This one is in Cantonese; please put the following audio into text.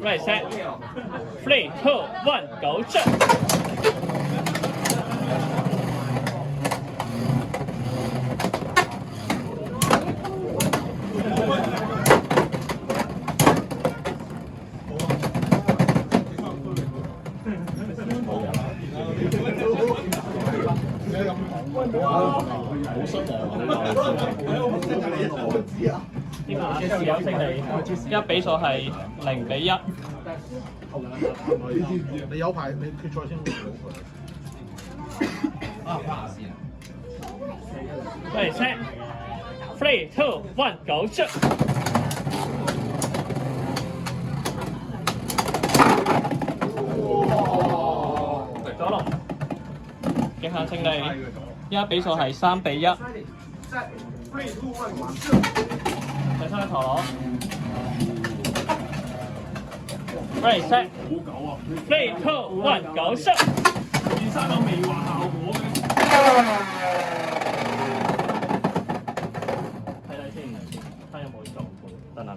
Ready set. 3, 2, 1, go 出。呢個亞視有勝利，而家比數係0-1。你有排你決賽先會好佢。Ready set. 3, 2, 1, go 出。左龍極限勝利，而家比數係3-1。第三個陀螺。Ready set. 3, 2, 1, go 出。件衫有微滑效果嘅。睇睇先，睇有冇做等等。